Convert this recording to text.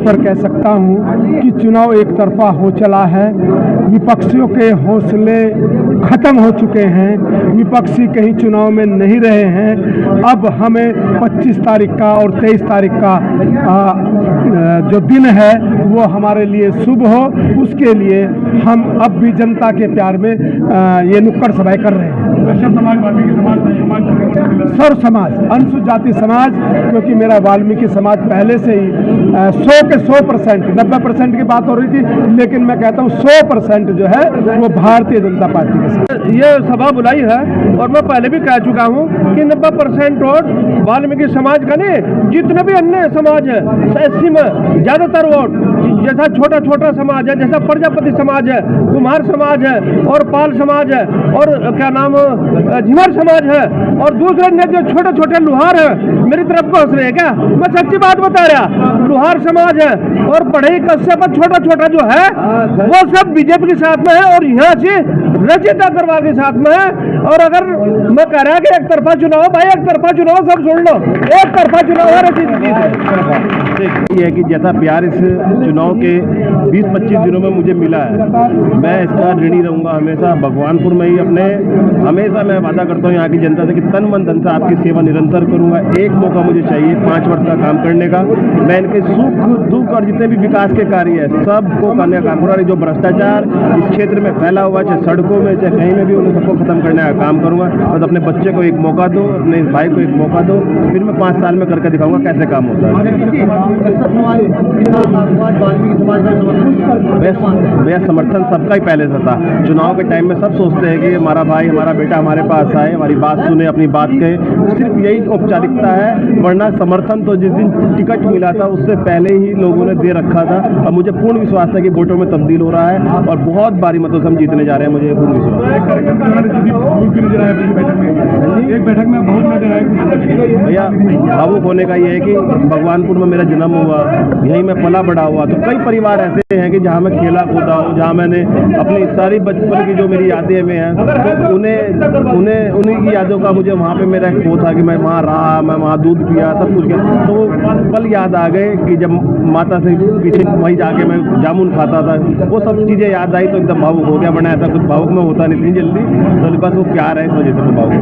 पर कह सकता हूं कि चुनाव एक तरफा हो चला है। विपक्षियों के हौसले खत्म हो चुके हैं, विपक्षी कहीं चुनाव में नहीं रहे हैं। अब हमें 25 तारीख का और 23 तारीख का जो दिन है वो हमारे लिए शुभ हो, उसके लिए हम अब भी जनता के प्यार में ये नुक्कड़ सभाएं कर रहे हैं। सर्व समाज, अनुसूचित जाति समाज, क्योंकि मेरा वाल्मीकि समाज पहले से ही 100 के 100%, 90% की बात हो रही थी, लेकिन मैं कहता हूँ 100% जो है वो भारतीय जनता पार्टी के साथ ये सभा बुलाई है। और मैं पहले भी कह चुका हूँ कि 90% वोट वाल्मीकि समाज का नहीं, जितने भी अन्य समाज है एससी में ज्यादातर वोट, जैसा छोटा छोटा समाज है, जैसा प्रजापति समाज है, कुम्हार समाज है और पाल समाज है और क्या नाम झिमर समाज है और दूसरे जो छोटे छोटे लुहार है, मेरी तरफ को हंस रहे क्या? मैं सच्ची बात बता रहा, लुहार समाज है और बढ़ई कश्यप छोटा छोटा जो है वो सब बीजेपी के साथ में है और यहाँ से रचित अग्रवाल के साथ में है। और अगर मैं कह रहा कि एक तरफा चुनाव, भाई एक तरफा चुनाव सब सुन लो, एक तरफा चुनाव है रचित। ये है कि जैसा प्यार इस चुनाव के 20-25 दिनों में मुझे मिला है, मैं इसका ऋणी रहूंगा हमेशा। भगवानपुर में ही अपने हमेशा मैं वादा करता हूँ यहाँ की जनता से कि तन मन धन से आपकी सेवा निरंतर करूंगा। एक मौका मुझे चाहिए 5 वर्ष का काम करने का। मैं इनके सुख दुख और जितने भी विकास के कार्य है सबको करने का काम करूँगा। जो भ्रष्टाचार इस क्षेत्र में फैला हुआ, चाहे सड़कों में चाहे कहीं में भी, उन्हें सबको खत्म करने का काम करूंगा। बस अपने बच्चे को एक मौका दो, अपने भाई को एक मौका दो, फिर मैं 5 साल में करके दिखाऊंगा कैसे काम होता है। भैया समर्थन सबका ही पहले से था। चुनाव के टाइम में सब सोचते हैं कि हमारा भाई हमारा बेटा हमारे पास आए, हमारी बात सुने, अपनी बात कहे, सिर्फ यही औपचारिकता है। वरना समर्थन तो जिस दिन टिकट मिला था उससे पहले ही लोगों ने दे रखा था। और मुझे पूर्ण विश्वास है कि वोटों में तब्दील हो रहा है और बहुत भारी मतों से हम जीतने जा रहे हैं, मुझे पूर्ण विश्वास है। एक बैठक में भैया भावुक होने का ये है कि भगवानपुर में मेरा जन्म हुआ, यहीं मैं पला बड़ा हुआ, तो कई परिवार ऐसे हैं कि जहाँ मैं खेला कूदा हूँ, जहाँ मैंने अपनी सारी बचपन की जो मेरी यादें में हैं, तो उन्हीं की यादों का मुझे वहाँ पे मेरा एक वो था कि मैं वहाँ रहा, मैं वहाँ दूध पिया, सब कुछ किया। तो वो पल याद आ गए कि जब माता से पीछे वहीं जाके मैं जामुन खाता था, वो सब चीज़ें याद आई तो एकदम भावुक हो गया। वरना ऐसा कुछ भावुक में होता नहीं इतनी जल्दी, तो बस वो प्यार है, इस वजह से मैं भावुक।